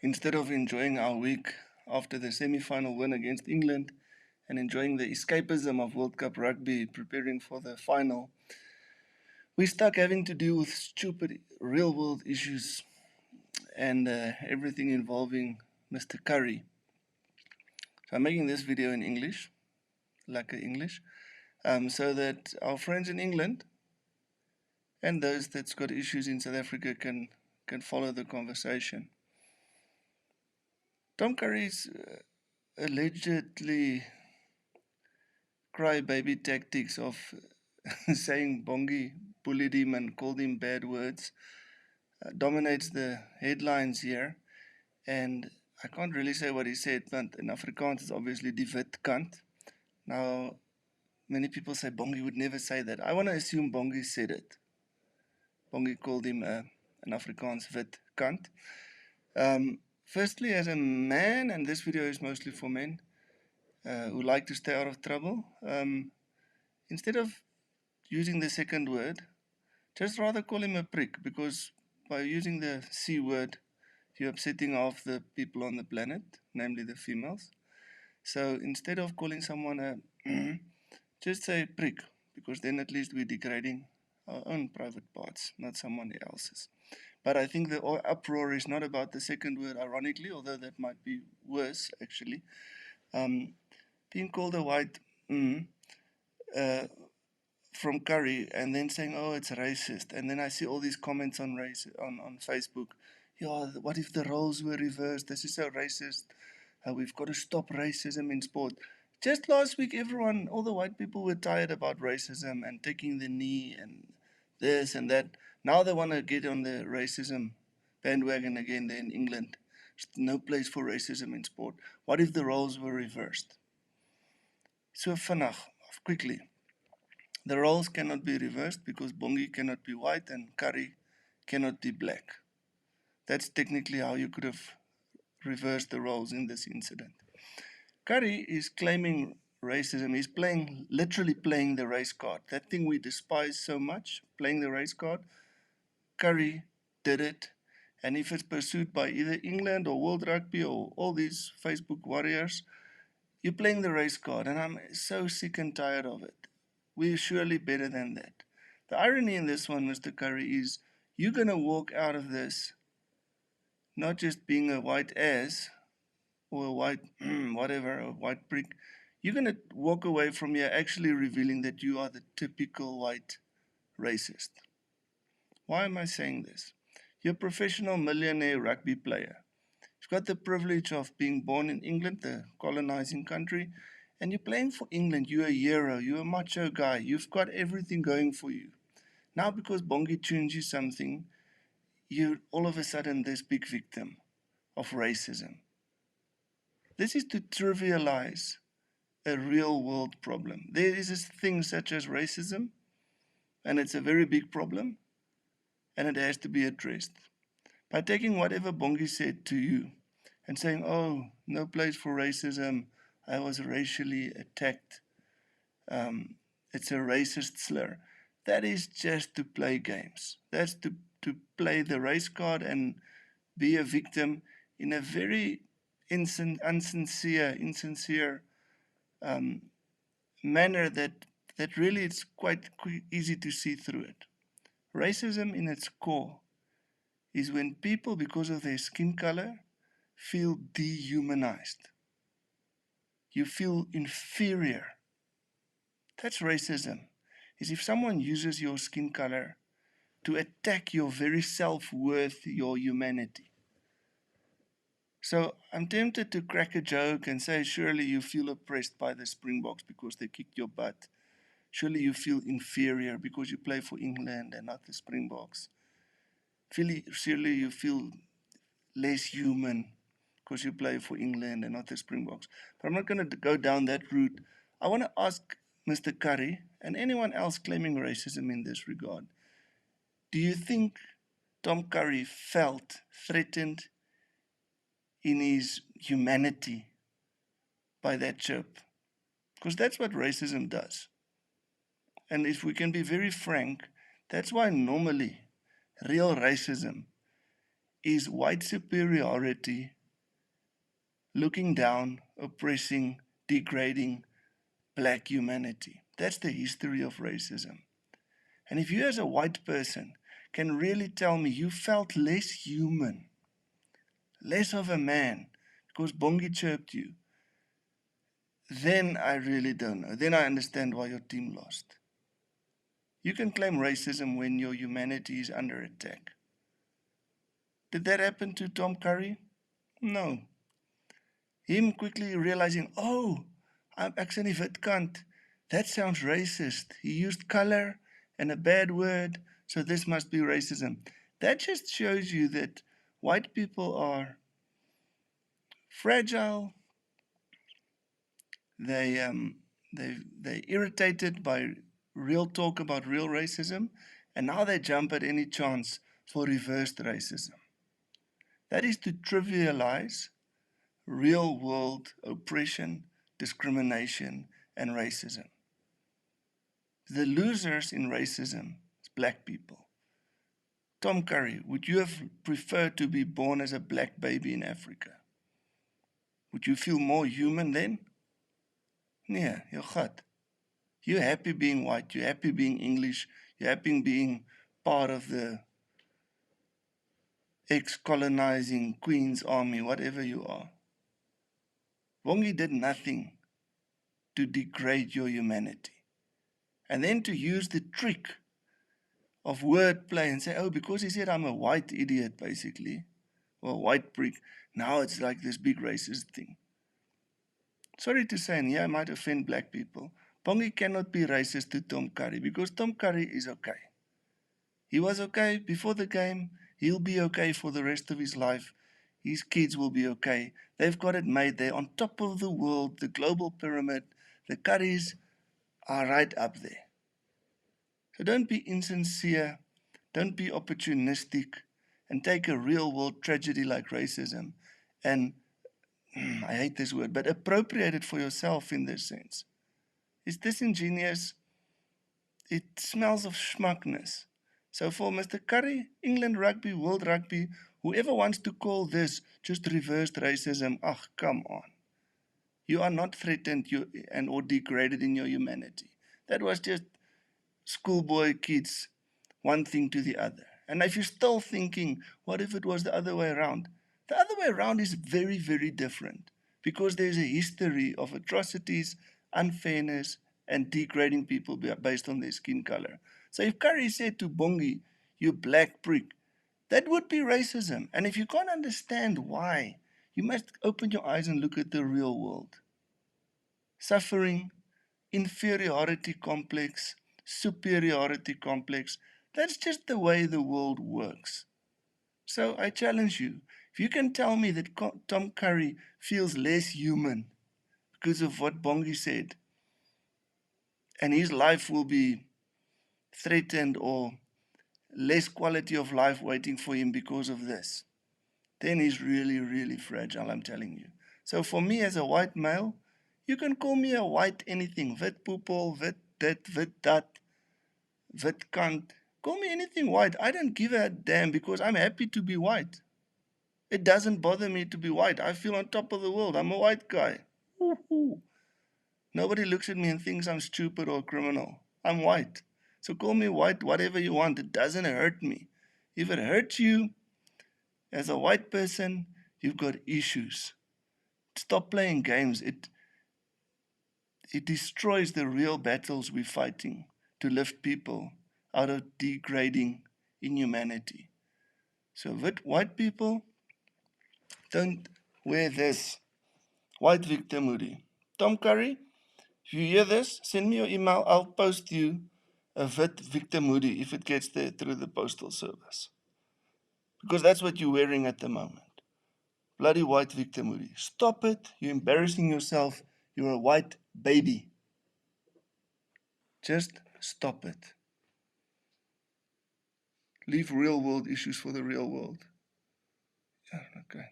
instead of enjoying our week after the semi-final win against England and enjoying the escapism of World Cup rugby, preparing for the final, we're stuck having to deal with stupid real-world issues and everything involving Mr. Curry. So I'm making this video in English, like English, so that our friends in England and those that's got issues in South Africa can follow the conversation. Tom Curry's allegedly crybaby tactics of saying Bongi bullied him and called him bad words dominates the headlines here. And I can't really say what he said, but in Afrikaans it's obviously die wit kant. Now, many people say Bongi would never say that. I want to assume Bongi said it. Bongi called him an Afrikaans wit kant. Firstly, as a man, and this video is mostly for men who like to stay out of trouble, instead of using the second word, just rather call him a prick, because by using the C word, you're upsetting half the people on the planet, namely the females. So instead of calling someone a just say prick, because then at least we're degrading our own private parts, not someone else's. But I think the uproar is not about the second word, ironically, although that might be worse, actually. Being called a white from Curry and then saying, oh, it's racist. And then I see all these comments on on Facebook. Yeah, what if the roles were reversed? This is so racist. We've got to stop racism in sport. Just last week, all the white people were tired about racism and taking the knee and this and that. Now they want to get on the racism bandwagon again there in England. There's no place for racism in sport. What if the roles were reversed? So vinnig, quickly. The roles cannot be reversed because Bongi cannot be white and Curry cannot be black. That's technically how you could have reversed the roles in this incident. Curry is claiming racism. He's literally playing the race card. That thing we despise so much, playing the race card. Curry did it. And if it's pursued by either England or World Rugby or all these Facebook warriors, you're playing the race card. And I'm so sick and tired of it. We're surely better than that. The irony in this one, Mr. Curry, is you're going to walk out of this not just being a white ass or a white whatever, a white prick. You're going to walk away from here actually revealing that you are the typical white racist. Why am I saying this? You're a professional millionaire rugby player. You've got the privilege of being born in England, the colonizing country, and you're playing for England. You're a hero. You're a macho guy. You've got everything going for you. Now, because Bongi tunes you something, you're all of a sudden this big victim of racism. This is to trivialize a real world problem. There is this thing such as racism, and it's a very big problem, and it has to be addressed. By taking whatever Bongi said to you and saying, oh, no place for racism, I was racially attacked, it's a racist slur. That is just to play games. That's to play the race card and be a victim in a very insincere manner that really it's quite easy to see through it. Racism in its core is when people, because of their skin color, feel dehumanized. You feel inferior. That's racism. Is if someone uses your skin color to attack your very self-worth, your humanity. So I'm tempted to crack a joke and say, surely you feel oppressed by the Springboks because they kicked your butt. Surely you feel inferior because you play for England and not the Springboks. Surely you feel less human because you play for England and not the Springboks. But I'm not going to go down that route. I want to ask Mr. Curry and anyone else claiming racism in this regard, do you think Tom Curry felt threatened in his humanity by that chirp? Because that's what racism does. And if we can be very frank, that's why normally real racism is white superiority looking down, oppressing, degrading black humanity. That's the history of racism. And if you as a white person can really tell me you felt less human, less of a man, because Bongi chirped you, then I really don't know. Then I understand why your team lost. You can claim racism when your humanity is under attack. Did that happen to Tom Curry? No. Him quickly realizing, oh, I'm actually wit kant. That sounds racist. He used color and a bad word, so this must be racism. That just shows you that white people are fragile. They they irritated by real talk about real racism, and now they jump at any chance for reversed racism. That is to trivialize real world oppression, discrimination, and racism. The losers in racism is black people. Tom Curry, would you have preferred to be born as a black baby in Africa? Would you feel more human then? Nee, jou gat. You're happy being white, you're happy being English, you're happy being part of the ex-colonizing Queen's Army, whatever you are. Bongi did nothing to degrade your humanity. And then to use the trick of wordplay and say, oh, because he said I'm a white idiot, basically, or a white prick, now it's like this big racist thing. Sorry to say, and here I might offend black people, Bongi cannot be racist to Tom Curry because Tom Curry is okay. He was okay before the game. He'll be okay for the rest of his life. His kids will be okay. They've got it made. They're on top of the world, the global pyramid. The Currys are right up there. So don't be insincere. Don't be opportunistic. And take a real world tragedy like racism and, I hate this word, but appropriate it for yourself in this sense. It's disingenuous. It smells of schmuckness. So for Mr. Curry, England rugby, world rugby, whoever wants to call this just reversed racism, come on. You are not threatened or degraded in your humanity. That was just schoolboy kids, one thing to the other. And if you're still thinking, what if it was the other way around? The other way around is very, very different because there's a history of atrocities, unfairness, and degrading people based on their skin color. So if Curry said to Bongi, you black prick, that would be racism. And if you can't understand why, you must open your eyes and look at the real world. Suffering, inferiority complex, superiority complex. That's just the way the world works. So I challenge you, if you can tell me that Tom Curry feels less human because of what Bongi said, and his life will be threatened or less quality of life waiting for him because of this, then he's really, really fragile, I'm telling you. So for me as a white male, you can call me a white anything, wit poepel, wit dit, wit dat, wit kant. Call me anything white. I don't give a damn because I'm happy to be white. It doesn't bother me to be white. I feel on top of the world. I'm a white guy. Woo-hoo. Nobody looks at me and thinks I'm stupid or a criminal. I'm white. So call me white, whatever you want. It doesn't hurt me. If it hurts you as a white person, you've got issues. Stop playing games. It destroys the real battles we're fighting to lift people out of degrading inhumanity. So white people, don't wear this white victim hoodie. Tom Curry, if you hear this, send me your email. I'll post you a white victim hoodie if it gets there through the postal service. Because that's what you're wearing at the moment. Bloody white victim hoodie. Stop it. You're embarrassing yourself. You're a white baby. Just stop it. Leave real world issues for the real world. Yeah, okay.